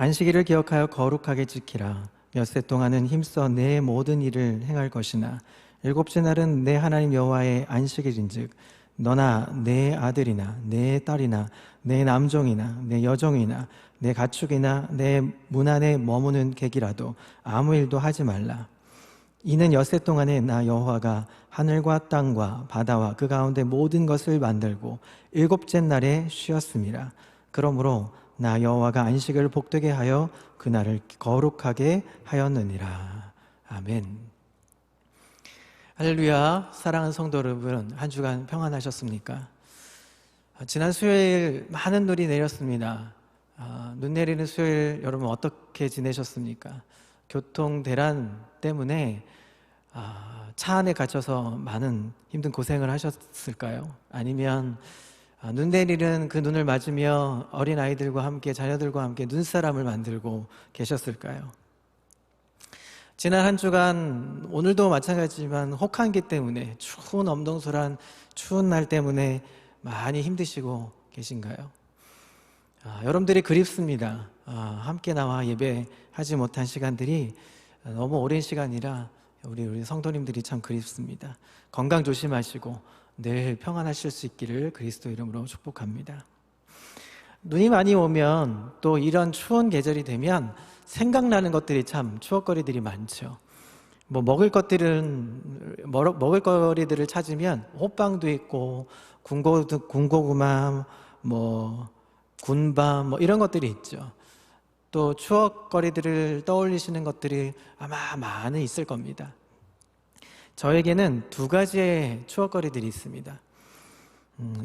안식일을 기억하여 거룩하게 지키라. 엿새 동안은 힘써 내 모든 일을 행할 것이나 일곱째 날은 내 하나님 여호와의 안식일인즉 너나 내 아들이나 내 딸이나 내 남종이나 내 여종이나 내 가축이나 내 문 안에 머무는 객이라도 아무 일도 하지 말라. 이는 엿새 동안에 나 여호와가 하늘과 땅과 바다와 그 가운데 모든 것을 만들고 일곱째 날에 쉬었음이라. 그러므로 나 여호와가 안식을 복되게 하여 그날을 거룩하게 하였느니라. 아멘. 할렐루야. 사랑하는 성도 여러분, 한 주간 평안하셨습니까? 지난 수요일 많은 눈이 내렸습니다. 눈 내리는 수요일 여러분 어떻게 지내셨습니까? 교통 대란 때문에 차 안에 갇혀서 많은 힘든 고생을 하셨을까요? 아니면 눈 내리는 그 눈을 맞으며 어린아이들과 함께, 자녀들과 함께 눈사람을 만들고 계셨을까요? 지난 한 주간, 오늘도 마찬가지지만 혹한기 때문에, 추운 엄동설한 추운 날 때문에 많이 힘드시고 계신가요? 여러분들이 그립습니다. 함께 나와 예배하지 못한 시간들이 너무 오랜 시간이라 우리 성도님들이 참 그립습니다. 건강 조심하시고 늘 평안하실 수 있기를 그리스도 이름으로 축복합니다. 눈이 많이 오면, 또 이런 추운 계절이 되면 생각나는 것들이 참 추억거리들이 많죠. 먹을 거리들을 찾으면 호빵도 있고 군고구마, 군밤 이런 것들이 있죠. 또 추억거리들을 떠올리시는 것들이 아마 많이 있을 겁니다. 저에게는 두 가지의 추억거리들이 있습니다.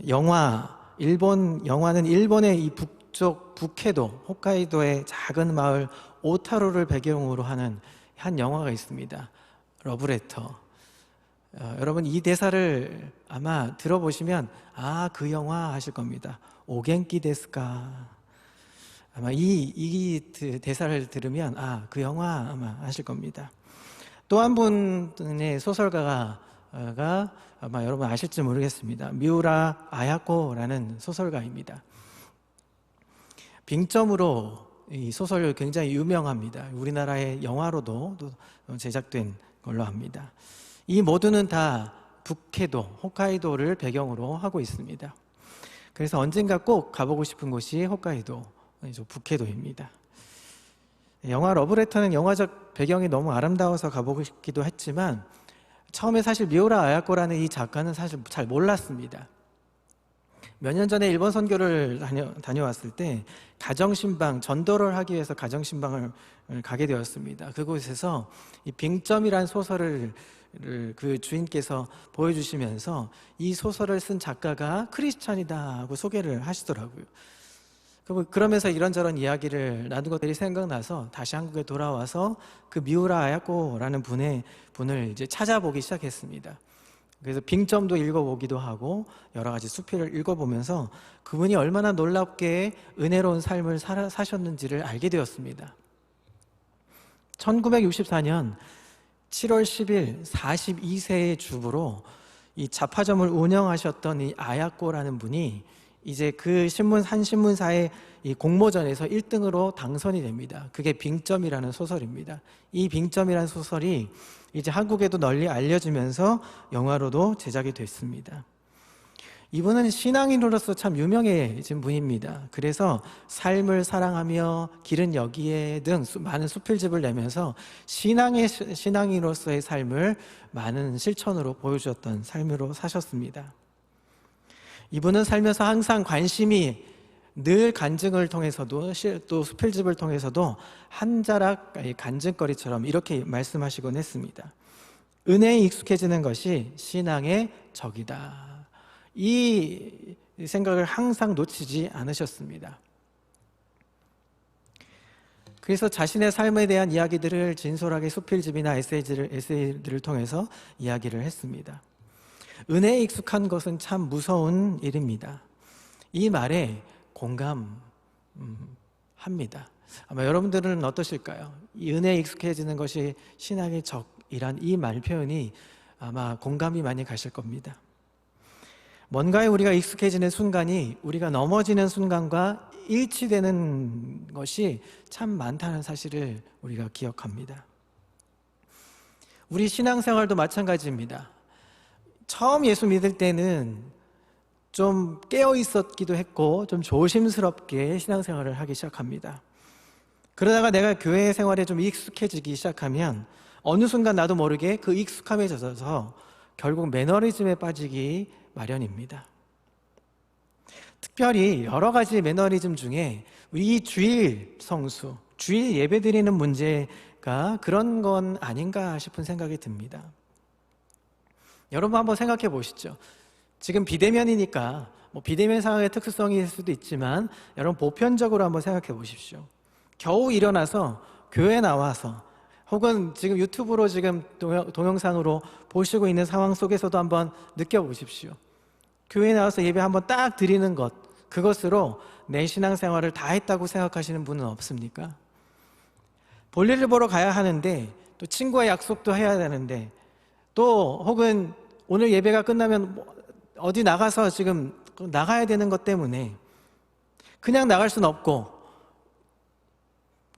영화는 일본의 이 북쪽 북해도 홋카이도의 작은 마을 오타루를 배경으로 하는 한 영화가 있습니다. 러브레터. 여러분 이 대사를 아마 들어보시면 그 영화 하실 겁니다. 오겐키 데스까. 아마 이 대사를 들으면 그 영화 아마 하실 겁니다. 또 한 분의 소설가가 아마 여러분 아실지 모르겠습니다. 미우라 아야코라는 소설가입니다. 빙점으로 이 소설 굉장히 유명합니다. 우리나라의 영화로도 제작된 걸로 합니다. 이 모두는 다 북해도, 홋카이도를 배경으로 하고 있습니다. 그래서 언젠가 꼭 가보고 싶은 곳이 홋카이도, 북해도입니다. 영화 러브레터는 영화적 배경이 너무 아름다워서 가보고 싶기도 했지만 처음에 사실 미우라 아야코라는 이 작가는 사실 잘 몰랐습니다. 몇 년 전에 일본 선교를 다녀왔을 때 가정신방, 전도를 하기 위해서 가정신방을 가게 되었습니다. 그곳에서 이 빙점이라는 소설을 그 주인께서 보여주시면서 이 소설을 쓴 작가가 크리스찬이다 하고 소개를 하시더라고요. 그러면서 이런저런 이야기를 나눈 것들이 생각나서 다시 한국에 돌아와서 그 미우라 아야코라는 분을 이제 찾아보기 시작했습니다. 그래서 빙점도 읽어보기도 하고 여러 가지 수필을 읽어보면서 그분이 얼마나 놀랍게 은혜로운 삶을 사셨는지를 알게 되었습니다. 1964년 7월 10일 42세의 주부로 이 잡화점을 운영하셨던 이 아야코라는 분이 이제 그 한 신문사의 이 공모전에서 1등으로 당선이 됩니다. 그게 빙점이라는 소설입니다. 이 빙점이라는 소설이 이제 한국에도 널리 알려지면서 영화로도 제작이 됐습니다. 이분은 신앙인으로서 참 유명해진 분입니다. 그래서 삶을 사랑하며 길은 여기에 등 많은 수필집을 내면서 신앙인으로서의 삶을 많은 실천으로 보여주었던 삶으로 사셨습니다. 이분은 살면서 항상 관심이 늘 간증을 통해서도 또 수필집을 통해서도 한 자락 간증거리처럼 이렇게 말씀하시곤 했습니다. 은혜에 익숙해지는 것이 신앙의 적이다. 이 생각을 항상 놓치지 않으셨습니다. 그래서 자신의 삶에 대한 이야기들을 진솔하게 수필집이나 에세이들을 통해서 이야기를 했습니다. 은혜에 익숙한 것은 참 무서운 일입니다. 이 말에 공감합니다. 아마 여러분들은 어떠실까요? 이 은혜에 익숙해지는 것이 신앙의 적이란 이 말 표현이 아마 공감이 많이 가실 겁니다. 뭔가에 우리가 익숙해지는 순간이 우리가 넘어지는 순간과 일치되는 것이 참 많다는 사실을 우리가 기억합니다. 우리 신앙생활도 마찬가지입니다. 처음 예수 믿을 때는 좀 깨어 있었기도 했고 좀 조심스럽게 신앙생활을 하기 시작합니다. 그러다가 내가 교회 생활에 좀 익숙해지기 시작하면 어느 순간 나도 모르게 그 익숙함에 젖어서 결국 매너리즘에 빠지기 마련입니다. 특별히 여러 가지 매너리즘 중에 이 주일 성수, 주일 예배 드리는 문제가 그런 건 아닌가 싶은 생각이 듭니다. 여러분 한번 생각해 보시죠. 지금 비대면이니까 비대면 상황의 특수성일 수도 있지만 여러분 보편적으로 한번 생각해 보십시오. 겨우 일어나서 교회 나와서 혹은 지금 유튜브로 지금 동영상으로 보시고 있는 상황 속에서도 한번 느껴보십시오. 교회에 나와서 예배 한번 딱 드리는 것, 그것으로 내 신앙생활을 다 했다고 생각하시는 분은 없습니까? 볼일을 보러 가야 하는데 또 친구와 약속도 해야 되는데 또 혹은 오늘 예배가 끝나면 어디 나가서 지금 나가야 되는 것 때문에 그냥 나갈 수는 없고,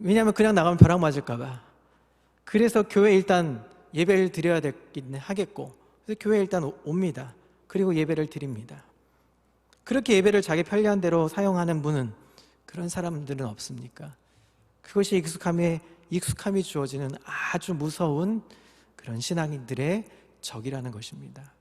왜냐하면 그냥 나가면 벼락 맞을까 봐. 그래서 교회 일단 예배를 드려야 되긴 하겠고, 그래서 교회 일단 옵니다. 그리고 예배를 드립니다. 그렇게 예배를 자기 편리한 대로 사용하는 분은, 그런 사람들은 없습니까? 그것이 익숙함이 주어지는 아주 무서운 그런 신앙인들의 적이라는 것입니다.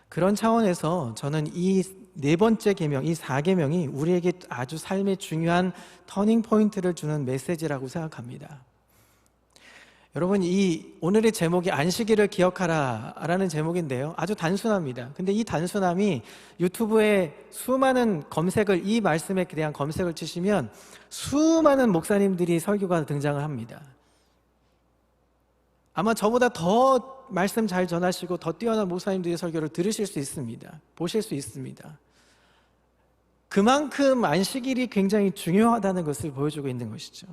그런 차원에서 저는 이 네 번째 계명, 이 4계명이 우리에게 아주 삶의 중요한 터닝 포인트를 주는 메시지라고 생각합니다. 여러분, 이 오늘의 제목이 안식일을 기억하라라는 제목인데요, 아주 단순합니다. 근데 이 단순함이 유튜브에 수많은 검색을, 이 말씀에 대한 검색을 치시면 수많은 목사님들이 설교가 등장을 합니다. 아마 저보다 더 말씀 잘 전하시고 더 뛰어난 목사님들의 설교를 들으실 수 있습니다. 보실 수 있습니다. 그만큼 안식일이 굉장히 중요하다는 것을 보여주고 있는 것이죠.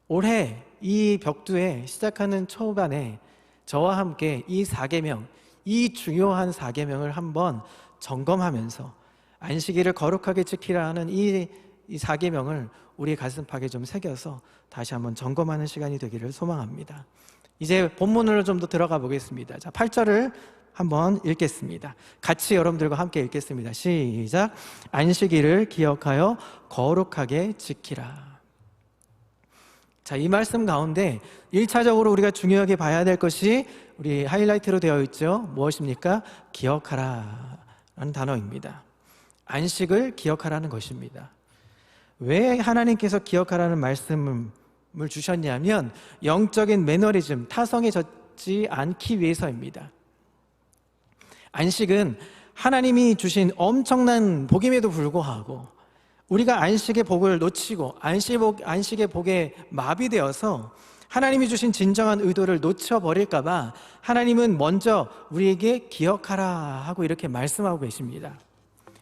올해 이 벽두에 시작하는 초반에 저와 함께 이 4계명, 이 중요한 4계명을 한번 점검하면서 안식일을 거룩하게 지키라 하는 이 4계명을 우리 가슴팍에 좀 새겨서 다시 한번 점검하는 시간이 되기를 소망합니다. 이제 본문으로 좀 더 들어가 보겠습니다. 자, 8절을 한번 읽겠습니다. 같이 여러분들과 함께 읽겠습니다. 시작. 안식일을 기억하여 거룩하게 지키라. 자, 이 말씀 가운데 1차적으로 우리가 중요하게 봐야 될 것이 우리 하이라이트로 되어 있죠. 무엇입니까? 기억하라 라는 단어입니다. 안식을 기억하라는 것입니다. 왜 하나님께서 기억하라는 말씀을 주셨냐면 영적인 매너리즘, 타성에 젖지 않기 위해서입니다. 안식은 하나님이 주신 엄청난 복임에도 불구하고 우리가 안식의 복을 놓치고 안식의 복에 마비되어서 하나님이 주신 진정한 의도를 놓쳐버릴까 봐 하나님은 먼저 우리에게 기억하라 하고 이렇게 말씀하고 계십니다.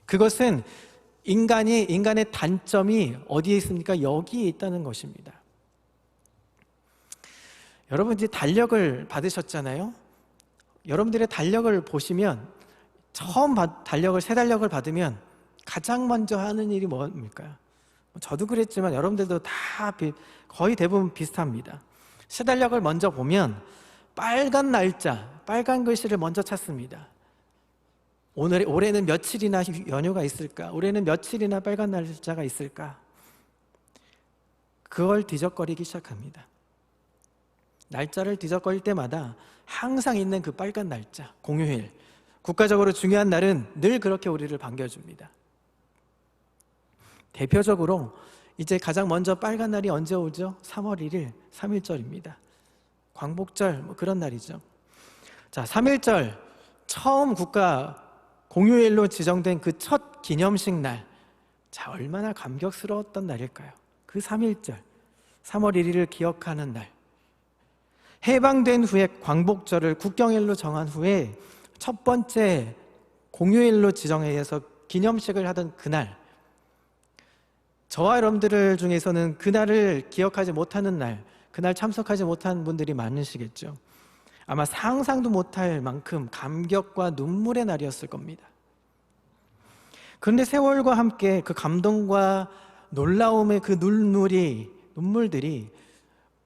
그것은 인간의 단점이 어디에 있습니까? 여기에 있다는 것입니다. 여러분 이제 달력을 받으셨잖아요. 여러분들의 달력을 보시면 처음 새 달력을 받으면 가장 먼저 하는 일이 뭡니까? 저도 그랬지만 여러분들도 다 거의 대부분 비슷합니다. 새 달력을 먼저 보면 빨간 날짜, 빨간 글씨를 먼저 찾습니다. 올해는 며칠이나 연휴가 있을까? 올해는 며칠이나 빨간 날짜가 있을까? 그걸 뒤적거리기 시작합니다. 날짜를 뒤적거릴 때마다 항상 있는 그 빨간 날짜, 공휴일, 국가적으로 중요한 날은 늘 그렇게 우리를 반겨줍니다. 대표적으로 이제 가장 먼저 빨간 날이 언제 오죠? 3월 1일, 3.1절입니다. 광복절, 그런 날이죠. 자, 3.1절, 처음 국가 공휴일로 지정된 그 첫 기념식 날, 자, 얼마나 감격스러웠던 날일까요? 그 3.1절, 3월 1일을 기억하는 날. 해방된 후에 광복절을 국경일로 정한 후에 첫 번째 공휴일로 지정해서 기념식을 하던 그날, 저와 여러분들 중에서는 그날을 기억하지 못하는 날, 그날 참석하지 못한 분들이 많으시겠죠. 아마 상상도 못할 만큼 감격과 눈물의 날이었을 겁니다. 그런데 세월과 함께 그 감동과 놀라움의 그 눈물들이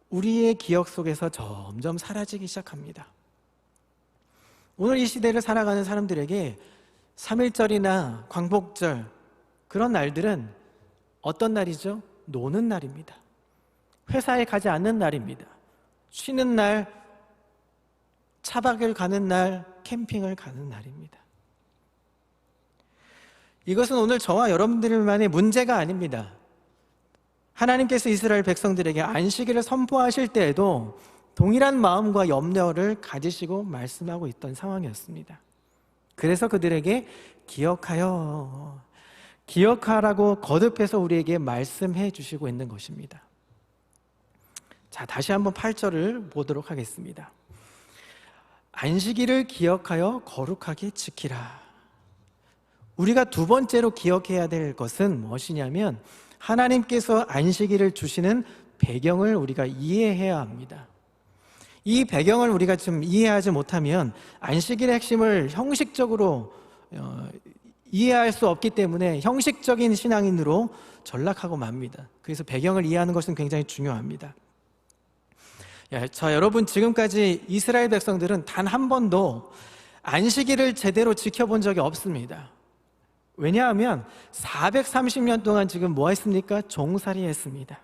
우리의 기억 속에서 점점 사라지기 시작합니다. 오늘 이 시대를 살아가는 사람들에게 3.1절이나 광복절, 그런 날들은 어떤 날이죠? 노는 날입니다. 회사에 가지 않는 날입니다. 쉬는 날, 차박을 가는 날, 캠핑을 가는 날입니다. 이것은 오늘 저와 여러분들만의 문제가 아닙니다. 하나님께서 이스라엘 백성들에게 안식일을 선포하실 때에도 동일한 마음과 염려를 가지시고 말씀하고 있던 상황이었습니다. 그래서 그들에게 기억하라고 거듭해서 우리에게 말씀해 주시고 있는 것입니다. 자, 다시 한번 8절을 보도록 하겠습니다. 안식일을 기억하여 거룩하게 지키라. 우리가 두 번째로 기억해야 될 것은 무엇이냐면 하나님께서 안식일을 주시는 배경을 우리가 이해해야 합니다. 이 배경을 우리가 좀 이해하지 못하면 안식일의 핵심을 형식적으로 이해할 수 없기 때문에 형식적인 신앙인으로 전락하고 맙니다. 그래서 배경을 이해하는 것은 굉장히 중요합니다. 여러분, 지금까지 이스라엘 백성들은 단 한 번도 안식일을 제대로 지켜본 적이 없습니다. 왜냐하면 430년 동안 지금 뭐 했습니까? 종살이 했습니다.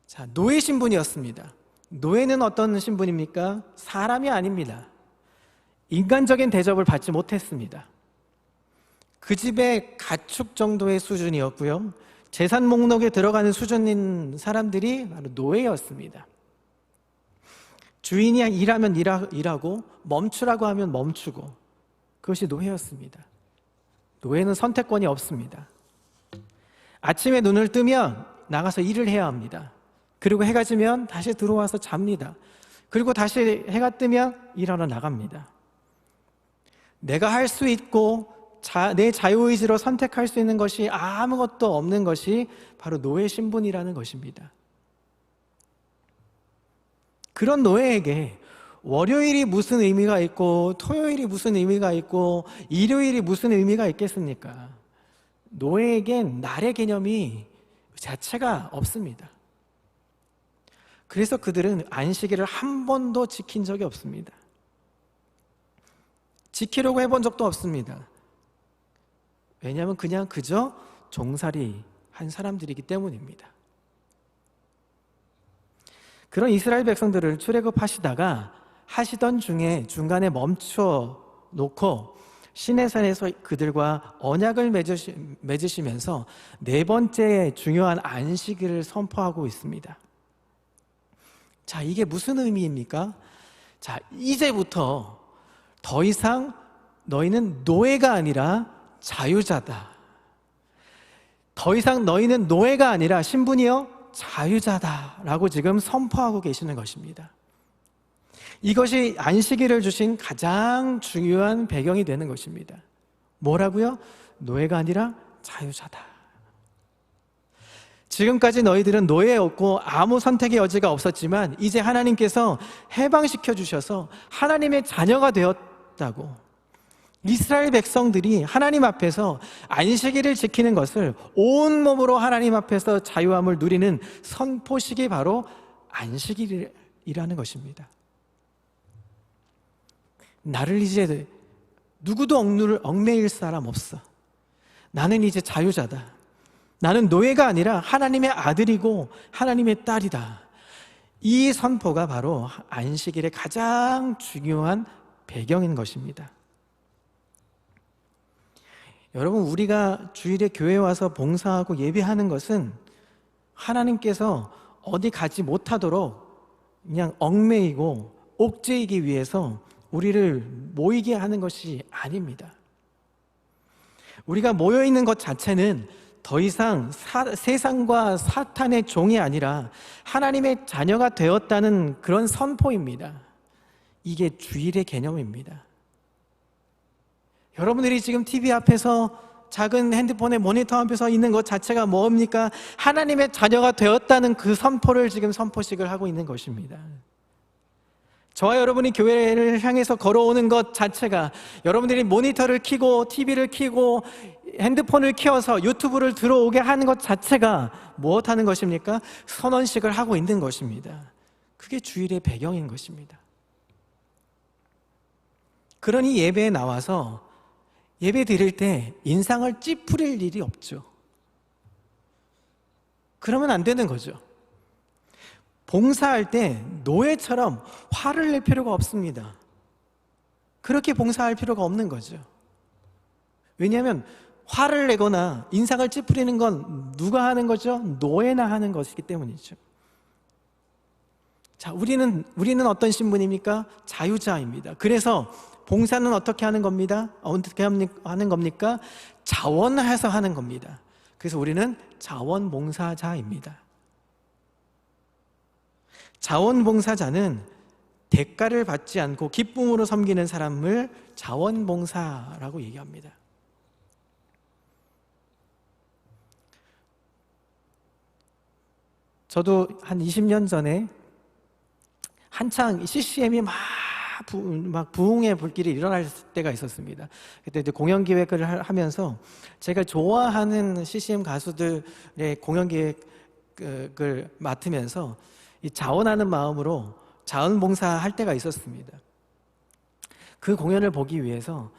자, 노예 신분이었습니다. 노예는 어떤 신분입니까? 사람이 아닙니다. 인간적인 대접을 받지 못했습니다. 그 집의 가축 정도의 수준이었고요, 재산 목록에 들어가는 수준인 사람들이 바로 노예였습니다. 주인이 일하면 일하고 멈추라고 하면 멈추고, 그것이 노예였습니다. 노예는 선택권이 없습니다. 아침에 눈을 뜨면 나가서 일을 해야 합니다. 그리고 해가 지면 다시 들어와서 잡니다. 그리고 다시 해가 뜨면 일하러 나갑니다. 내가 할 수 있고 내 자유의지로 선택할 수 있는 것이 아무것도 없는 것이 바로 노예 신분이라는 것입니다. 그런 노예에게 월요일이 무슨 의미가 있고 토요일이 무슨 의미가 있고 일요일이 무슨 의미가 있겠습니까? 노예에겐 날의 개념이 자체가 없습니다. 그래서 그들은 안식일을 한 번도 지킨 적이 없습니다. 지키려고 해본 적도 없습니다. 왜냐하면 그저 종살이 한 사람들이기 때문입니다. 그런 이스라엘 백성들을 출애굽하시다가 하시던 중에 중간에 멈춰 놓고 시내산에서 그들과 언약을 맺으시면서 네 번째 중요한 안식일을 선포하고 있습니다. 자, 이게 무슨 의미입니까? 자, 이제부터 더 이상 너희는 노예가 아니라 자유자다. 더 이상 너희는 노예가 아니라 신분이요 자유자다라고 지금 선포하고 계시는 것입니다. 이것이 안식일을 주신 가장 중요한 배경이 되는 것입니다. 뭐라고요? 노예가 아니라 자유자다. 지금까지 너희들은 노예였고 아무 선택의 여지가 없었지만 이제 하나님께서 해방시켜 주셔서 하나님의 자녀가 되었다고, 이스라엘 백성들이 하나님 앞에서 안식일을 지키는 것을 온몸으로 하나님 앞에서 자유함을 누리는 선포식이 바로 안식일이라는 것입니다. 나를 이제 누구도 얽매일 사람 없어. 나는 이제 자유자다. 나는 노예가 아니라 하나님의 아들이고 하나님의 딸이다. 이 선포가 바로 안식일의 가장 중요한 배경인 것입니다. 여러분, 우리가 주일에 교회에 와서 봉사하고 예배하는 것은 하나님께서 어디 가지 못하도록 그냥 얽매이고 옥죄이기 위해서 우리를 모이게 하는 것이 아닙니다. 우리가 모여있는 것 자체는 더 이상 세상과 사탄의 종이 아니라 하나님의 자녀가 되었다는 그런 선포입니다. 이게 주일의 개념입니다. 여러분들이 지금 TV 앞에서 작은 핸드폰의 모니터 앞에서 있는 것 자체가 뭡니까? 하나님의 자녀가 되었다는 그 선포를 지금 선포식을 하고 있는 것입니다. 저와 여러분이 교회를 향해서 걸어오는 것 자체가, 여러분들이 모니터를 켜고 TV를 켜고 핸드폰을 켜서 유튜브를 들어오게 하는 것 자체가 무엇하는 것입니까? 선언식을 하고 있는 것입니다. 그게 주일의 배경인 것입니다. 그러니 예배에 나와서 예배 드릴 때 인상을 찌푸릴 일이 없죠. 그러면 안 되는 거죠. 봉사할 때 노예처럼 화를 낼 필요가 없습니다. 그렇게 봉사할 필요가 없는 거죠. 왜냐하면 화를 내거나 인상을 찌푸리는 건 누가 하는 거죠? 노예나 하는 것이기 때문이죠. 자, 우리는 어떤 신분입니까? 자유자입니다. 그래서 봉사는 어떻게 하는 겁니다? 어떻게 하는 겁니까? 자원해서 하는 겁니다. 그래서 우리는 자원봉사자입니다. 자원봉사자는 대가를 받지 않고 기쁨으로 섬기는 사람을 자원봉사라고 얘기합니다. 저도 한 20년 전에 한창 CCM이 막 부흥의 불길이 일어날 때가 있었습니다. 그때 이제 공연 기획을 하면서 제가 좋아하는 CCM 가수들의 공연 기획을 맡으면서 이 자원하는 마음으로 자원봉사할 때가 있었습니다. 그 공연을 보기 위해서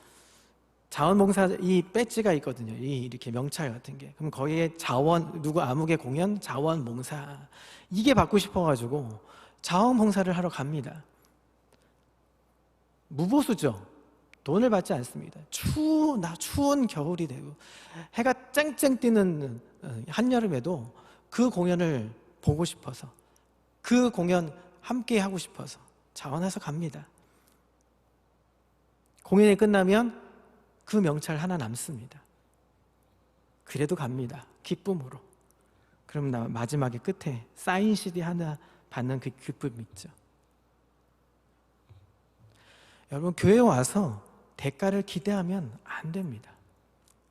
자원봉사 이 배지가 있거든요. 이렇게 명찰 같은 게. 그럼 거기에 자원, 누구 아무개 공연 자원봉사, 이게 받고 싶어가지고 자원봉사를 하러 갑니다. 무보수죠. 돈을 받지 않습니다. 추운 겨울이 되고 해가 쨍쨍 뜨는 한여름에도 그 공연을 보고 싶어서, 그 공연 함께 하고 싶어서 자원해서 갑니다. 공연이 끝나면 그 명찰 하나 남습니다. 그래도 갑니다. 기쁨으로. 그럼 마지막에 끝에 사인 CD 하나 받는 그 기쁨이 있죠. 여러분, 교회에 와서 대가를 기대하면 안 됩니다.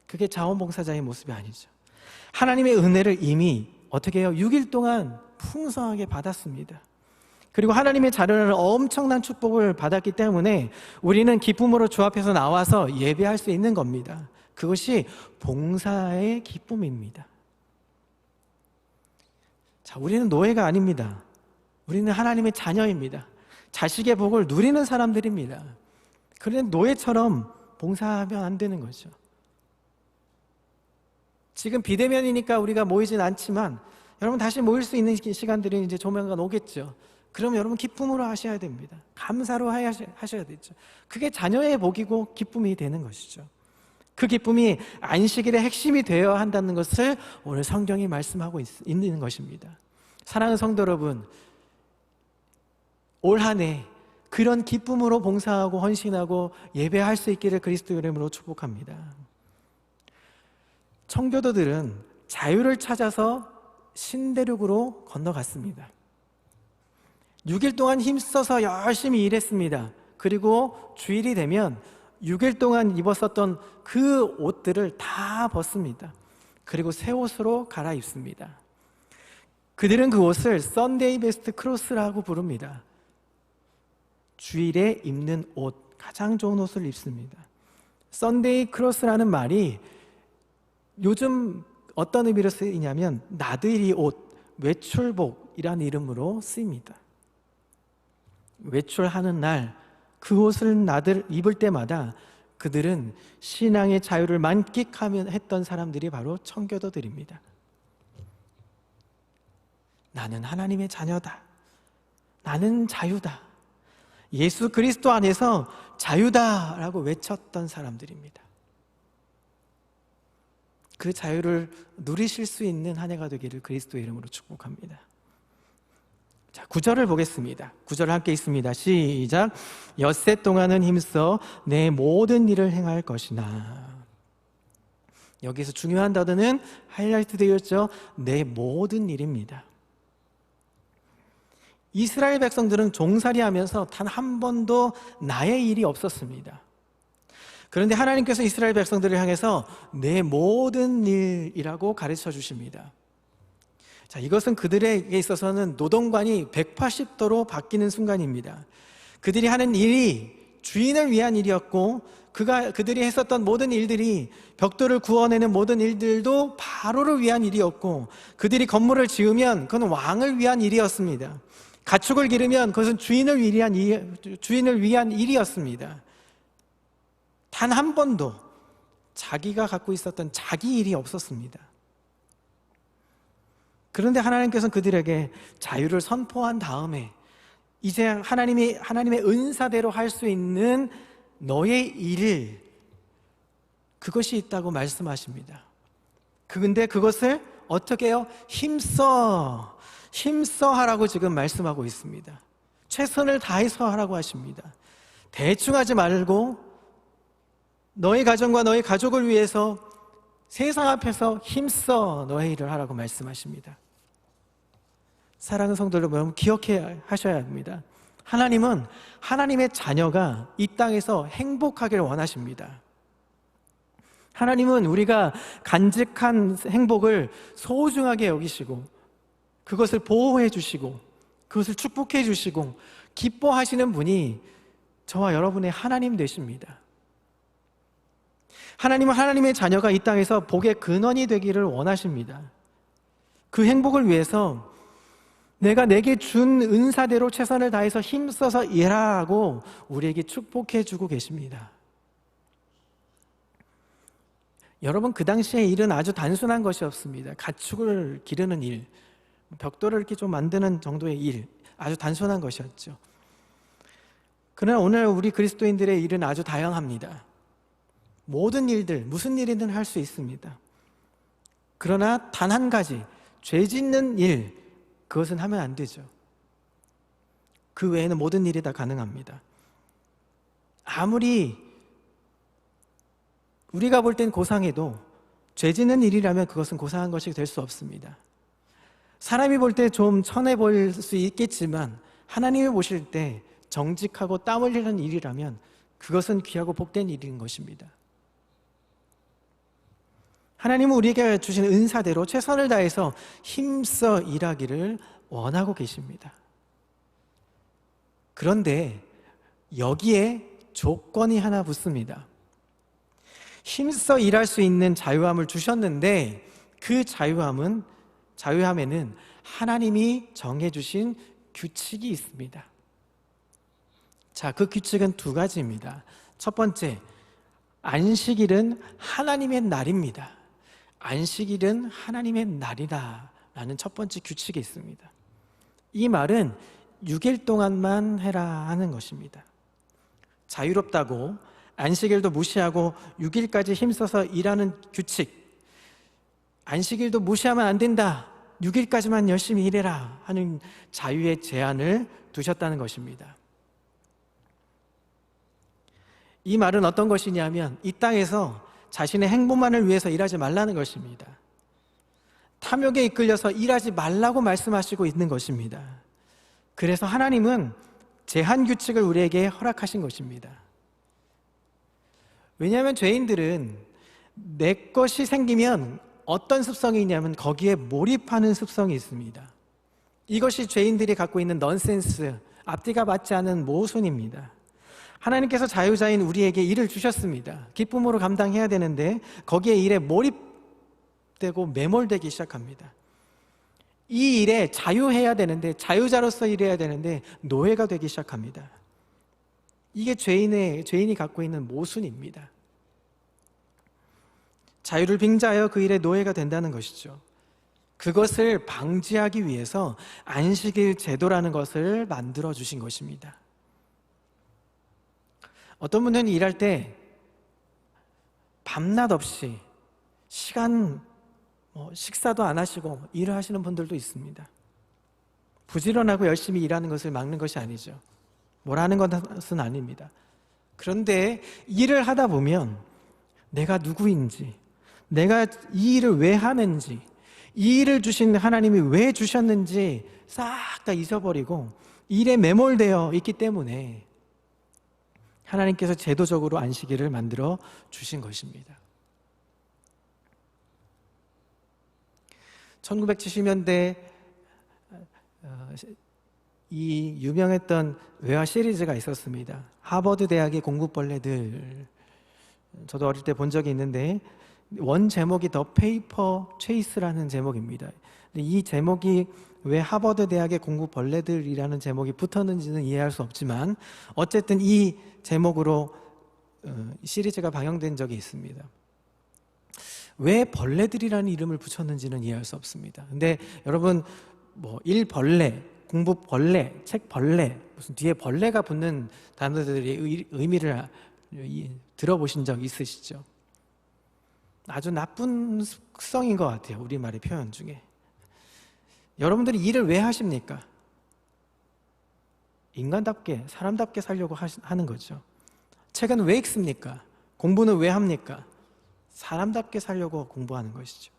그게 자원봉사자의 모습이 아니죠. 하나님의 은혜를 이미 어떻게 해요? 6일 동안 풍성하게 받았습니다. 그리고 하나님의 자녀는 엄청난 축복을 받았기 때문에 우리는 기쁨으로 주 앞에서 나와서 예배할 수 있는 겁니다. 그것이 봉사의 기쁨입니다. 자, 우리는 노예가 아닙니다. 우리는 하나님의 자녀입니다. 자식의 복을 누리는 사람들입니다. 그런데 노예처럼 봉사하면 안 되는 거죠. 지금 비대면이니까 우리가 모이진 않지만 여러분 다시 모일 수 있는 시간들이 이제 조만간 오겠죠. 그럼 여러분 기쁨으로 하셔야 됩니다. 감사로 하셔야 되죠. 그게 자녀의 복이고 기쁨이 되는 것이죠. 그 기쁨이 안식일의 핵심이 되어야 한다는 것을 오늘 성경이 말씀하고 있는 것입니다. 사랑하는 성도 여러분, 올 한 해 그런 기쁨으로 봉사하고 헌신하고 예배할 수 있기를 그리스도 이름으로 축복합니다. 청교도들은 자유를 찾아서 신대륙으로 건너갔습니다. 6일 동안 힘써서 열심히 일했습니다. 그리고 주일이 되면 6일 동안 입었었던 그 옷들을 다 벗습니다. 그리고 새 옷으로 갈아입습니다. 그들은 그 옷을 썬데이 베스트 크로스라고 부릅니다. 주일에 입는 옷, 가장 좋은 옷을 입습니다. 썬데이 크로스라는 말이 요즘 어떤 의미로 쓰이냐면 나들이 옷, 외출복이라는 이름으로 쓰입니다. 외출하는 날 그 옷을 입을 때마다 그들은 신앙의 자유를 만끽하면 했던 사람들이 바로 청교도들입니다. 나는 하나님의 자녀다. 나는 자유다. 예수 그리스도 안에서 자유다라고 외쳤던 사람들입니다. 그 자유를 누리실 수 있는 한 해가 되기를 그리스도의 이름으로 축복합니다. 자, 9절을 보겠습니다. 9절 함께 있습니다. 시작. 엿새 동안은 힘써 내 모든 일을 행할 것이나. 여기서 중요한 단어는 하이라이트 되었죠. 내 모든 일입니다. 이스라엘 백성들은 종살이하면서 단 한 번도 나의 일이 없었습니다. 그런데 하나님께서 이스라엘 백성들을 향해서 내 모든 일이라고 가르쳐 주십니다. 자, 이것은 그들에게 있어서는 노동관이 180도로 바뀌는 순간입니다. 그들이 하는 일이 주인을 위한 일이었고 그들이 했었던 모든 일들이 벽돌을 구워내는 모든 일들도 바로를 위한 일이었고 그들이 건물을 지으면 그건 왕을 위한 일이었습니다. 가축을 기르면 그것은 주인을 위한 일이었습니다. 단 한 번도 자기가 갖고 있었던 자기 일이 없었습니다. 그런데 하나님께서는 그들에게 자유를 선포한 다음에 이제 하나님의 은사대로 할 수 있는 너의 일, 그것이 있다고 말씀하십니다. 근데 그것을 어떻게 해요? 힘써 하라고 지금 말씀하고 있습니다. 최선을 다해서 하라고 하십니다. 대충 하지 말고 너의 가정과 너의 가족을 위해서 세상 앞에서 힘써 너의 일을 하라고 말씀하십니다. 사랑하는 성도 여러분, 기억해 하셔야 합니다. 하나님은 하나님의 자녀가 이 땅에서 행복하기를 원하십니다. 하나님은 우리가 간직한 행복을 소중하게 여기시고 그것을 보호해 주시고 그것을 축복해 주시고 기뻐하시는 분이 저와 여러분의 하나님 되십니다. 하나님은 하나님의 자녀가 이 땅에서 복의 근원이 되기를 원하십니다. 그 행복을 위해서 내가 내게 준 은사대로 최선을 다해서 힘써서 일하라고 우리에게 축복해 주고 계십니다. 여러분, 그 당시의 일은 아주 단순한 것이 없습니다. 가축을 기르는 일, 벽돌을 이렇게 좀 만드는 정도의 일, 아주 단순한 것이었죠. 그러나 오늘 우리 그리스도인들의 일은 아주 다양합니다. 모든 일들, 무슨 일이든 할 수 있습니다. 그러나 단 한 가지, 죄 짓는 일, 그것은 하면 안 되죠. 그 외에는 모든 일이 다 가능합니다. 아무리 우리가 볼 땐 고상해도 죄 짓는 일이라면 그것은 고상한 것이 될 수 없습니다. 사람이 볼 때 좀 천해 보일 수 있겠지만 하나님이 보실 때 정직하고 땀 흘리는 일이라면 그것은 귀하고 복된 일인 것입니다. 하나님은 우리에게 주신 은사대로 최선을 다해서 힘써 일하기를 원하고 계십니다. 그런데 여기에 조건이 하나 붙습니다. 힘써 일할 수 있는 자유함을 주셨는데 그 자유함에는 하나님이 정해주신 규칙이 있습니다. 자, 그 규칙은 두 가지입니다. 첫 번째, 안식일은 하나님의 날입니다. 안식일은 하나님의 날이다 라는 첫 번째 규칙이 있습니다. 이 말은 6일 동안만 해라 하는 것입니다. 자유롭다고 안식일도 무시하고 6일까지 힘써서 일하는 규칙, 안식일도 무시하면 안 된다, 6일까지만 열심히 일해라 하는 자유의 제한을 두셨다는 것입니다. 이 말은 어떤 것이냐면 이 땅에서 자신의 행복만을 위해서 일하지 말라는 것입니다. 탐욕에 이끌려서 일하지 말라고 말씀하시고 있는 것입니다. 그래서 하나님은 제한 규칙을 우리에게 허락하신 것입니다. 왜냐하면 죄인들은 내 것이 생기면 어떤 습성이 있냐면 거기에 몰입하는 습성이 있습니다. 이것이 죄인들이 갖고 있는 넌센스, 앞뒤가 맞지 않은 모순입니다. 하나님께서 자유자인 우리에게 일을 주셨습니다. 기쁨으로 감당해야 되는데 거기에 일에 몰입되고 매몰되기 시작합니다. 이 일에 자유해야 되는데, 자유자로서 일해야 되는데 노예가 되기 시작합니다. 이게 죄인이 갖고 있는 모순입니다. 자유를 빙자하여 그 일에 노예가 된다는 것이죠. 그것을 방지하기 위해서 안식일 제도라는 것을 만들어 주신 것입니다. 어떤 분들은 일할 때 밤낮 없이 식사도 안 하시고 일을 하시는 분들도 있습니다. 부지런하고 열심히 일하는 것을 막는 것이 아니죠. 뭐라는 것은 아닙니다. 그런데 일을 하다 보면 내가 누구인지, 내가 이 일을 왜 하는지, 이 일을 주신 하나님이 왜 주셨는지 싹 다 잊어버리고 일에 매몰되어 있기 때문에 하나님께서 제도적으로 안식일을 만들어 주신 것입니다. 1970년대 이 유명했던 외화 시리즈가 있었습니다. 하버드 대학의 공부벌레들. 저도 어릴 때 본 적이 있는데 원 제목이 더 페이퍼 체이스라는 제목입니다. 근데 이 제목이 왜 하버드 대학의 공부벌레들이라는 제목이 붙었는지는 이해할 수 없지만 어쨌든 이 제목으로 시리즈가 방영된 적이 있습니다. 왜 벌레들이라는 이름을 붙였는지는 이해할 수 없습니다. 근데 여러분 뭐 일벌레, 공부벌레, 책벌레 무슨 뒤에 벌레가 붙는 단어들의 의미를 들어보신 적 있으시죠? 아주 나쁜 습성인 것 같아요. 우리말의 표현 중에. 여러분들이 일을 왜 하십니까? 인간답게, 사람답게 살려고 하는 거죠. 책은 왜 읽습니까? 공부는 왜 합니까? 사람답게 살려고 공부하는 것이죠.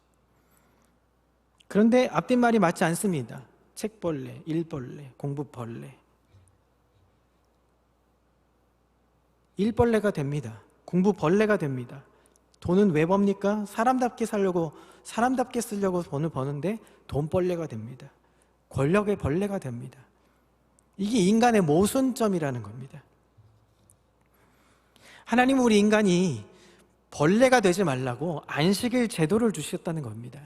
그런데 앞뒷말이 맞지 않습니다. 책벌레, 일벌레, 공부벌레. 일벌레가 됩니다. 공부벌레가 됩니다. 돈은 왜 법니까? 사람답게 살려고, 사람답게 쓰려고 돈을 버는데 돈벌레가 됩니다. 권력의 벌레가 됩니다. 이게 인간의 모순점이라는 겁니다. 하나님은 우리 인간이 벌레가 되지 말라고 안식일 제도를 주셨다는 겁니다.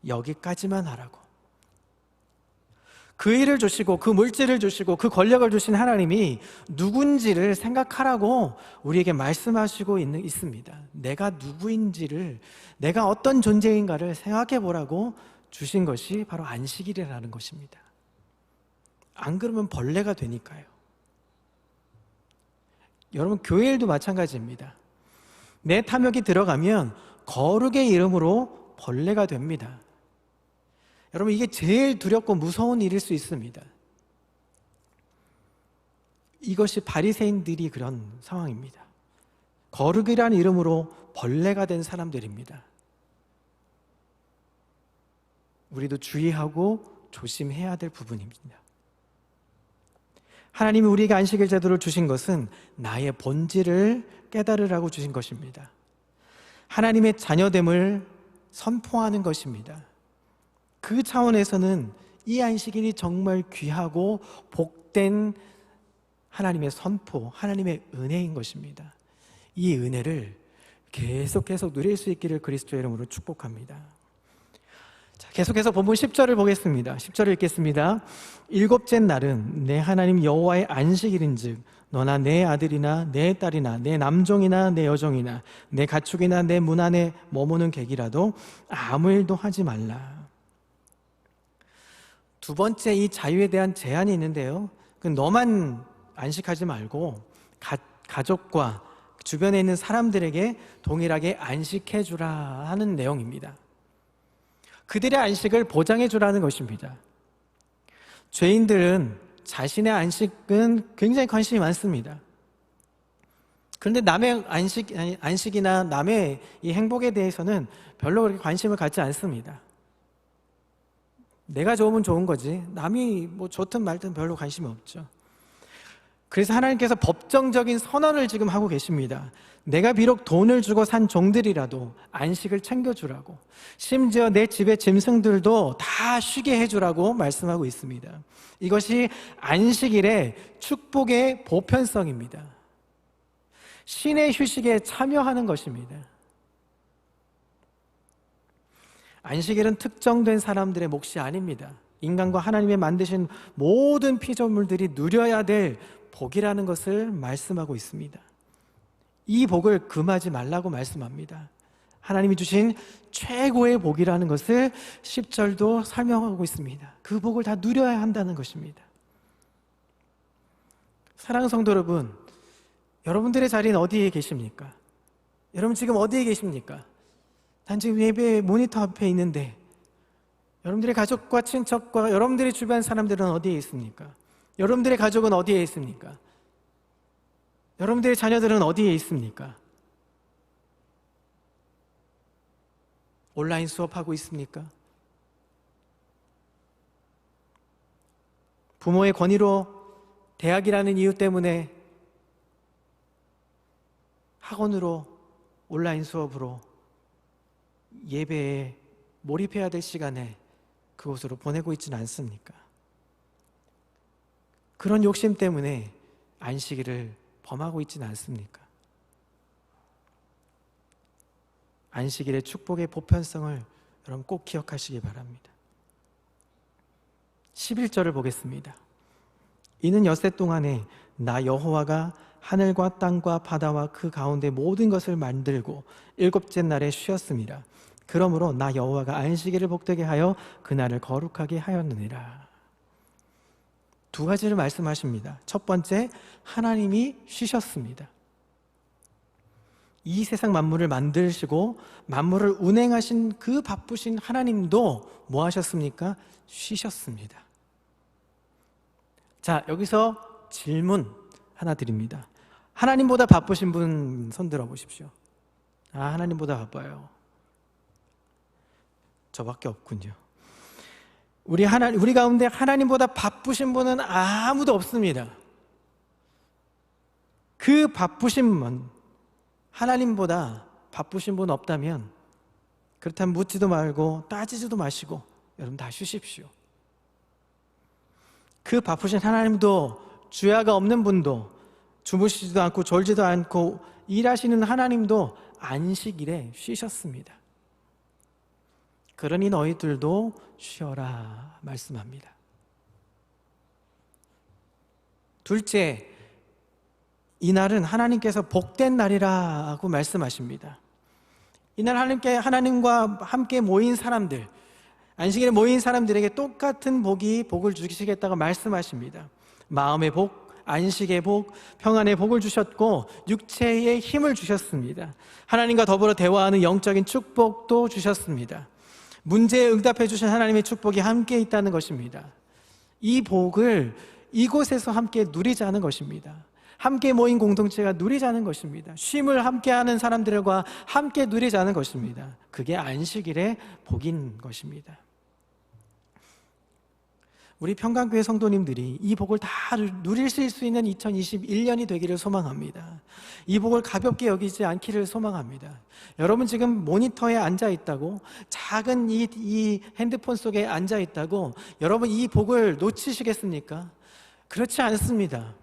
여기까지만 하라고. 그 일을 주시고 그 물질을 주시고 그 권력을 주신 하나님이 누군지를 생각하라고 우리에게 말씀하시고 있습니다. 내가 누구인지를, 내가 어떤 존재인가를 생각해 보라고 주신 것이 바로 안식일이라는 것입니다. 안 그러면 벌레가 되니까요. 여러분 교회 일도 마찬가지입니다. 내 탐욕이 들어가면 거룩의 이름으로 벌레가 됩니다. 여러분 이게 제일 두렵고 무서운 일일 수 있습니다. 이것이 바리새인들이 그런 상황입니다. 거룩이라는 이름으로 벌레가 된 사람들입니다. 우리도 주의하고 조심해야 될 부분입니다. 하나님이 우리에게 안식일 제도를 주신 것은 나의 본질을 깨달으라고 주신 것입니다. 하나님의 자녀됨을 선포하는 것입니다. 그 차원에서는 이 안식일이 정말 귀하고 복된 하나님의 선포, 하나님의 은혜인 것입니다. 이 은혜를 계속 누릴 수 있기를 그리스도의 이름으로 축복합니다. 자, 계속해서 본문 10절을 보겠습니다. 10절을 읽겠습니다. 일곱째 날은 내 하나님 여호와의 안식일인즉 너나 내 아들이나 내 딸이나 내 남종이나 내 여종이나 내 가축이나 내 문 안에 머무는 객이라도 아무 일도 하지 말라. 두 번째 이 자유에 대한 제한이 있는데요. 그 너만 안식하지 말고 가족과 주변에 있는 사람들에게 동일하게 안식해 주라 하는 내용입니다. 그들의 안식을 보장해 주라는 것입니다. 죄인들은 자신의 안식은 굉장히 관심이 많습니다. 그런데 남의 안식이나 남의 이 행복에 대해서는 별로 그렇게 관심을 갖지 않습니다. 내가 좋으면 좋은 거지 남이 뭐 좋든 말든 별로 관심이 없죠. 그래서 하나님께서 법정적인 선언을 지금 하고 계십니다. 내가 비록 돈을 주고 산 종들이라도 안식을 챙겨주라고, 심지어 내 집의 짐승들도 다 쉬게 해주라고 말씀하고 있습니다. 이것이 안식일의 축복의 보편성입니다. 신의 휴식에 참여하는 것입니다. 안식일은 특정된 사람들의 몫이 아닙니다. 인간과 하나님의 만드신 모든 피조물들이 누려야 될 복이라는 것을 말씀하고 있습니다. 이 복을 금하지 말라고 말씀합니다. 하나님이 주신 최고의 복이라는 것을 10절도 설명하고 있습니다. 그 복을 다 누려야 한다는 것입니다. 사랑하는 성도 여러분, 여러분들의 자리는 어디에 계십니까? 여러분 지금 어디에 계십니까? 난 지금 예배 모니터 앞에 있는데 여러분들의 가족과 친척과 여러분들의 주변 사람들은 어디에 있습니까? 여러분들의 가족은 어디에 있습니까? 여러분들의 자녀들은 어디에 있습니까? 온라인 수업하고 있습니까? 부모의 권위로 대학이라는 이유 때문에 학원으로 온라인 수업으로 예배에 몰입해야 될 시간에 그곳으로 보내고 있지는 않습니까? 그런 욕심 때문에 안식일을 범하고 있지는 않습니까? 안식일의 축복의 보편성을 여러분 꼭 기억하시기 바랍니다. 11절을 보겠습니다. 이는 엿새 동안에 나 여호와가 하늘과 땅과 바다와 그 가운데 모든 것을 만들고 일곱째 날에 쉬었습니다. 그러므로 나 여호와가 안식일을 복되게 하여 그날을 거룩하게 하였느니라. 두 가지를 말씀하십니다. 첫 번째, 하나님이 쉬셨습니다. 이 세상 만물을 만드시고 만물을 운행하신 그 바쁘신 하나님도 뭐 하셨습니까? 쉬셨습니다. 자, 여기서 질문 하나 드립니다. 하나님보다 바쁘신 분 손 들어 보십시오. 하나님보다 바빠요. 저밖에 없군요. 우리 가운데 하나님보다 바쁘신 분은 아무도 없습니다. 그 바쁘신 분, 하나님보다 바쁘신 분 없다면 그렇다면 묻지도 말고 따지지도 마시고 여러분 다 쉬십시오. 그 바쁘신 하나님도, 주야가 없는 분도, 주무시지도 않고 졸지도 않고 일하시는 하나님도 안식일에 쉬셨습니다. 그러니 너희들도 쉬어라 말씀합니다. 둘째, 이날은 하나님께서 복된 날이라고 말씀하십니다. 이날 하나님과 함께 모인 사람들, 안식일에 모인 사람들에게 똑같은 복을 주시겠다고 말씀하십니다. 마음의 복, 안식의 복, 평안의 복을 주셨고 육체의 힘을 주셨습니다. 하나님과 더불어 대화하는 영적인 축복도 주셨습니다. 문제에 응답해 주신 하나님의 축복이 함께 있다는 것입니다. 이 복을 이곳에서 함께 누리자는 것입니다. 함께 모인 공동체가 누리자는 것입니다. 쉼을 함께하는 사람들과 함께 누리자는 것입니다. 그게 안식일의 복인 것입니다. 우리 평강교회 성도님들이 이 복을 다 누리실 수 있는 2021년이 되기를 소망합니다. 이 복을 가볍게 여기지 않기를 소망합니다. 여러분 지금 모니터에 앉아 있다고, 작은 이 핸드폰 속에 앉아 있다고 여러분 이 복을 놓치시겠습니까? 그렇지 않습니다.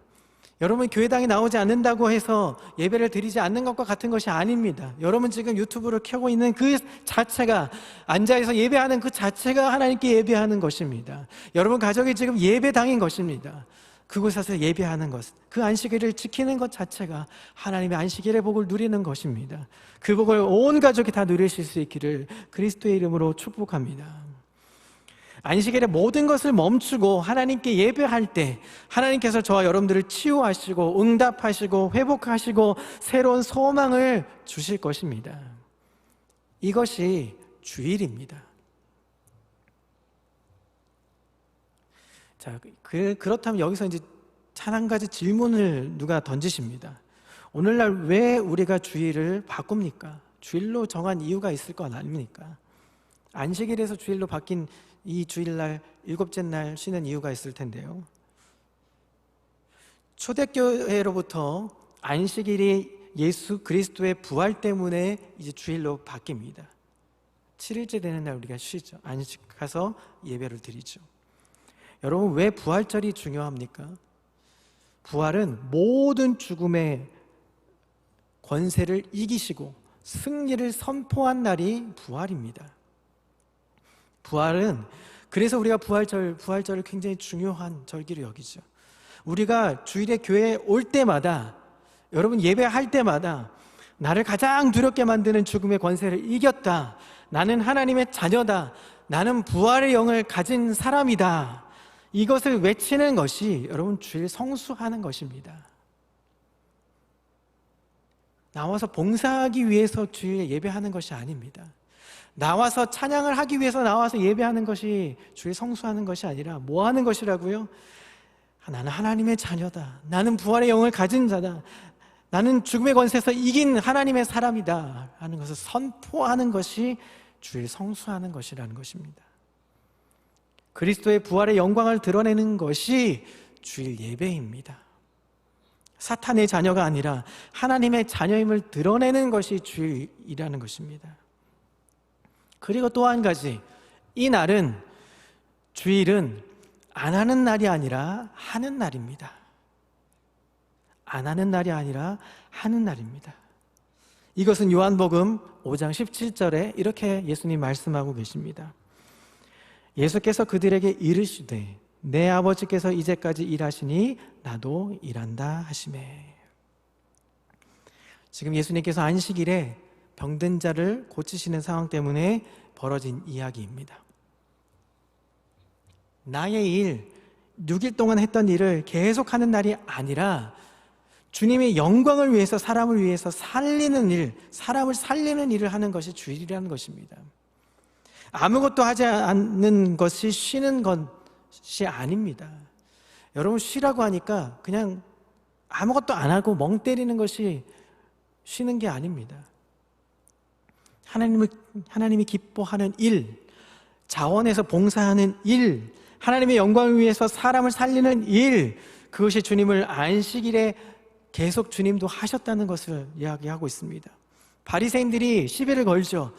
여러분 교회당에 나오지 않는다고 해서 예배를 드리지 않는 것과 같은 것이 아닙니다. 여러분 지금 유튜브를 켜고 있는 그 자체가, 앉아서 예배하는 그 자체가 하나님께 예배하는 것입니다. 여러분 가족이 지금 예배당인 것입니다. 그곳에서 예배하는 것, 그 안식일을 지키는 것 자체가 하나님의 안식일의 복을 누리는 것입니다. 그 복을 온 가족이 다 누리실 수 있기를 그리스도의 이름으로 축복합니다. 안식일에 모든 것을 멈추고 하나님께 예배할 때 하나님께서 저와 여러분들을 치유하시고 응답하시고 회복하시고 새로운 소망을 주실 것입니다. 이것이 주일입니다. 자, 그렇다면 여기서 이제 한 가지 질문을 누가 던지십니다. 오늘날 왜 우리가 주일을 바꿉니까? 주일로 정한 이유가 있을 것 아닙니까? 안식일에서 주일로 바뀐 이 주일날, 일곱째 날 쉬는 이유가 있을 텐데요. 초대교회로부터 안식일이 예수 그리스도의 부활 때문에 이제 주일로 바뀝니다. 7일째 되는 날 우리가 쉬죠. 안식가서 예배를 드리죠. 여러분 왜 부활절이 중요합니까? 부활은 모든 죽음의 권세를 이기시고 승리를 선포한 날이 부활입니다. 부활은, 그래서 우리가 부활절을 굉장히 중요한 절기로 여기죠. 우리가 주일에 교회에 올 때마다, 여러분 예배할 때마다 나를 가장 두렵게 만드는 죽음의 권세를 이겼다, 나는 하나님의 자녀다, 나는 부활의 영을 가진 사람이다, 이것을 외치는 것이 여러분 주일 성수하는 것입니다. 나와서 봉사하기 위해서 주일에 예배하는 것이 아닙니다. 나와서 찬양을 하기 위해서 나와서 예배하는 것이 주일 성수하는 것이 아니라 뭐 하는 것이라고요? 나는 하나님의 자녀다, 나는 부활의 영을 가진 자다, 나는 죽음의 권세에서 이긴 하나님의 사람이다 하는 것을 선포하는 것이 주일 성수하는 것이라는 것입니다. 그리스도의 부활의 영광을 드러내는 것이 주일 예배입니다. 사탄의 자녀가 아니라 하나님의 자녀임을 드러내는 것이 주일이라는 것입니다. 그리고 또 한 가지, 이 날은, 주일은 안 하는 날이 아니라 하는 날입니다. 안 하는 날이 아니라 하는 날입니다. 이것은 요한복음 5장 17절에 이렇게 예수님 말씀하고 계십니다. 예수께서 그들에게 이르시되 내 아버지께서 이제까지 일하시니 나도 일한다 하시매. 지금 예수님께서 안식일에 병든 자를 고치시는 상황 때문에 벌어진 이야기입니다. 나의 일, 6일 동안 했던 일을 계속하는 날이 아니라 주님의 영광을 위해서, 사람을 위해서 살리는 일, 사람을 살리는 일을 하는 것이 주일이라는 것입니다. 아무것도 하지 않는 것이 쉬는 것이 아닙니다. 여러분, 쉬라고 하니까 그냥 아무것도 안 하고 멍 때리는 것이 쉬는 게 아닙니다. 하나님이 기뻐하는 일, 자원해서 봉사하는 일, 하나님의 영광을 위해서 사람을 살리는 일, 그것이 주님을 안식일에 계속 주님도 하셨다는 것을 이야기하고 있습니다. 바리새인들이 시비를 걸죠.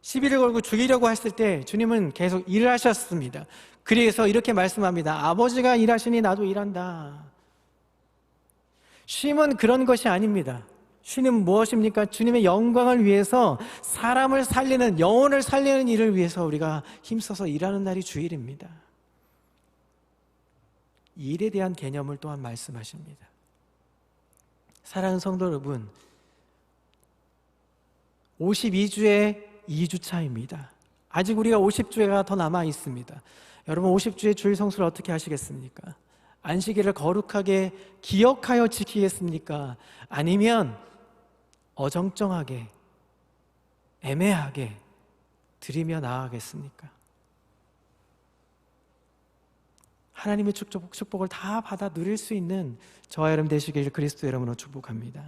시비를 걸고 죽이려고 했을 때 주님은 계속 일을 하셨습니다. 그래서 이렇게 말씀합니다. 아버지가 일하시니 나도 일한다. 쉼은 그런 것이 아닙니다. 쉼은 무엇입니까? 주님의 영광을 위해서 사람을 살리는, 영혼을 살리는 일을 위해서 우리가 힘써서 일하는 날이 주일입니다. 일에 대한 개념을 또한 말씀하십니다. 사랑하는 성도 여러분, 52주의 2주차입니다. 아직 우리가 50주가 더 남아 있습니다. 여러분, 50주의 주일 성수를 어떻게 하시겠습니까? 안식일을 거룩하게 기억하여 지키겠습니까? 아니면 어정쩡하게, 애매하게 드리며 나아가겠습니까? 하나님의 축복을 다 받아 누릴 수 있는 저와 여러분 되시길 그리스도 이름으로 축복합니다.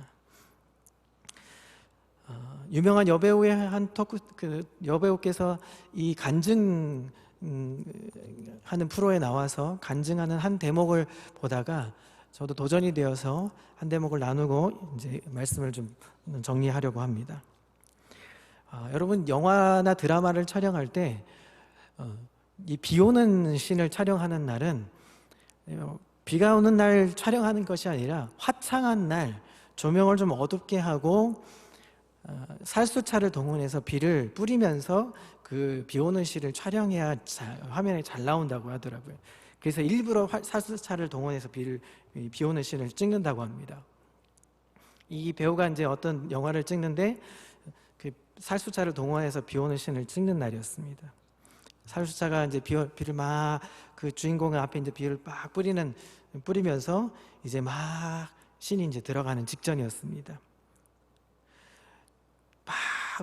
유명한 여배우의 여배우께서 이 간증 하는 프로에 나와서 간증하는 한 대목을 보다가 저도 도전이 되어서 한 대목을 나누고 이제 말씀을 좀 정리하려고 합니다. 여러분, 영화나 드라마를 촬영할 때 이 비 오는 씬을 촬영하는 날은 비가 오는 날 촬영하는 것이 아니라 화창한 날, 조명을 좀 어둡게 하고 살수차를 동원해서 비를 뿌리면서 그 비 오는 씬을 촬영해야 화면에 잘 나온다고 하더라고요. 그래서 일부러 살수차를 동원해서 비 오는 씬을 찍는다고 합니다. 이 배우가 이제 어떤 영화를 찍는데 그 살수차를 동원해서 비 오는 씬을 찍는 날이었습니다. 살수차가 이제 비를 막 그 주인공 앞에 이제 비를 막 뿌리면서 이제 막 씬이 이제 들어가는 직전이었습니다. 막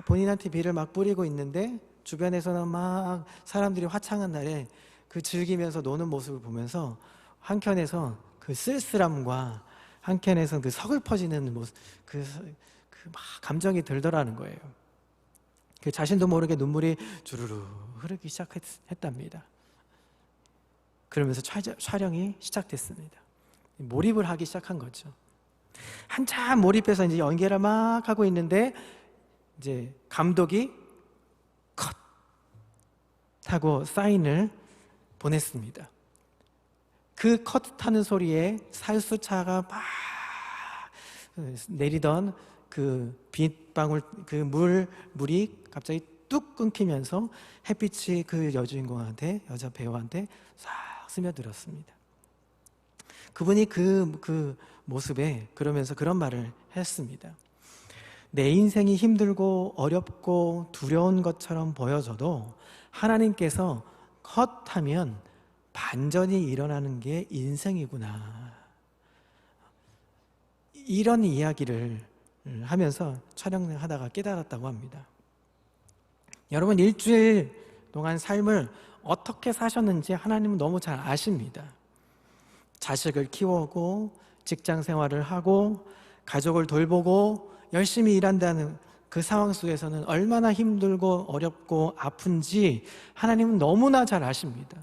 본인한테 비를 막 뿌리고 있는데 주변에서는 막 사람들이 화창한 날에 그 즐기면서 노는 모습을 보면서 한켠에서 그 쓸쓸함과 한켠에서 그 서글퍼지는 모습, 그 막 감정이 들더라는 거예요. 그 자신도 모르게 눈물이 주르르 흐르기 시작했답니다. 그러면서 촬영이 시작됐습니다. 몰입을 하기 시작한 거죠. 한참 몰입해서 이제 연기를 막 하고 있는데 이제 감독이 컷 하고 사인을 보냈습니다. 그 컷하는 소리에 살수차가 막 내리던 그 빗방울, 그 물이 갑자기 뚝 끊기면서 햇빛이 그 여주인공한테, 여자 배우한테 싹 스며들었습니다. 그분이 그 모습에 그러면서 그런 말을 했습니다. 내 인생이 힘들고 어렵고 두려운 것처럼 보여져도 하나님께서 컷하면 반전이 일어나는 게 인생이구나. 이런 이야기를 하면서 촬영을 하다가 깨달았다고 합니다. 여러분, 일주일 동안 삶을 어떻게 사셨는지 하나님은 너무 잘 아십니다. 자식을 키우고 직장 생활을 하고 가족을 돌보고 열심히 일한다는 그 상황 속에서는 얼마나 힘들고 어렵고 아픈지 하나님은 너무나 잘 아십니다.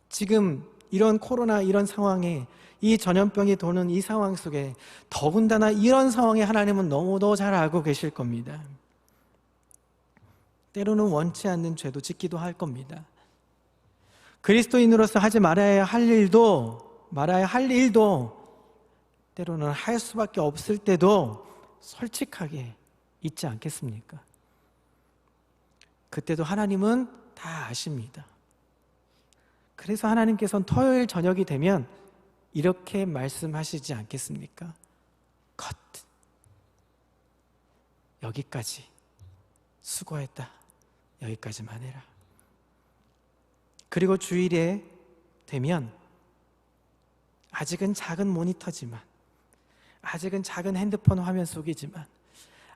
지금 이런 코로나 이런 상황에 이 전염병이 도는 이 상황 속에 더군다나 이런 상황에 하나님은 너무도 잘 알고 계실 겁니다. 때로는 원치 않는 죄도 짓기도 할 겁니다. 그리스도인으로서 하지 말아야 할 일도 때로는 할 수밖에 없을 때도 솔직하게 있지 않겠습니까? 그때도 하나님은 다 아십니다. 그래서 하나님께서는 토요일 저녁이 되면 이렇게 말씀하시지 않겠습니까? 컷. 여기까지. 수고했다. 여기까지만 해라. 그리고 주일에 되면 아직은 작은 모니터지만, 아직은 작은 핸드폰 화면 속이지만,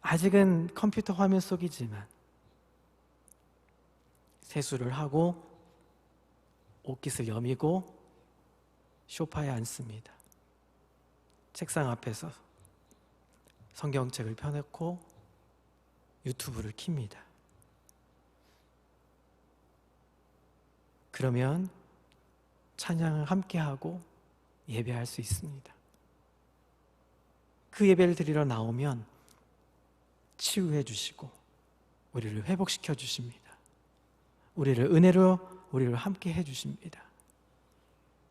아직은 컴퓨터 화면 속이지만 세수를 하고 옷깃을 여미고 소파에 앉습니다. 책상 앞에서 성경책을 펴놓고 유튜브를 킵니다. 그러면 찬양을 함께하고 예배할 수 있습니다. 그 예배를 드리러 나오면 치유해 주시고 우리를 회복시켜 주십니다. 우리를 은혜로 우리를 함께 해 주십니다.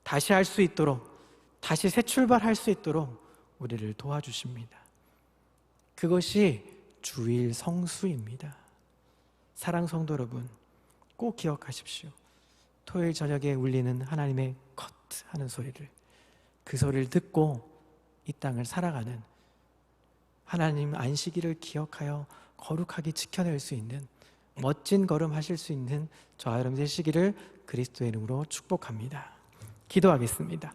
다시 할 수 있도록, 다시 새 출발할 수 있도록 우리를 도와주십니다. 그것이 주일 성수입니다. 사랑 성도 여러분, 꼭 기억하십시오. 토요일 저녁에 울리는 하나님의 컷 하는 소리를, 그 소리를 듣고 이 땅을 살아가는, 하나님 안식일을 기억하여 거룩하게 지켜낼 수 있는 멋진 걸음 하실 수 있는 저와 여러분 되시기를 그리스도의 이름으로 축복합니다. 기도하겠습니다.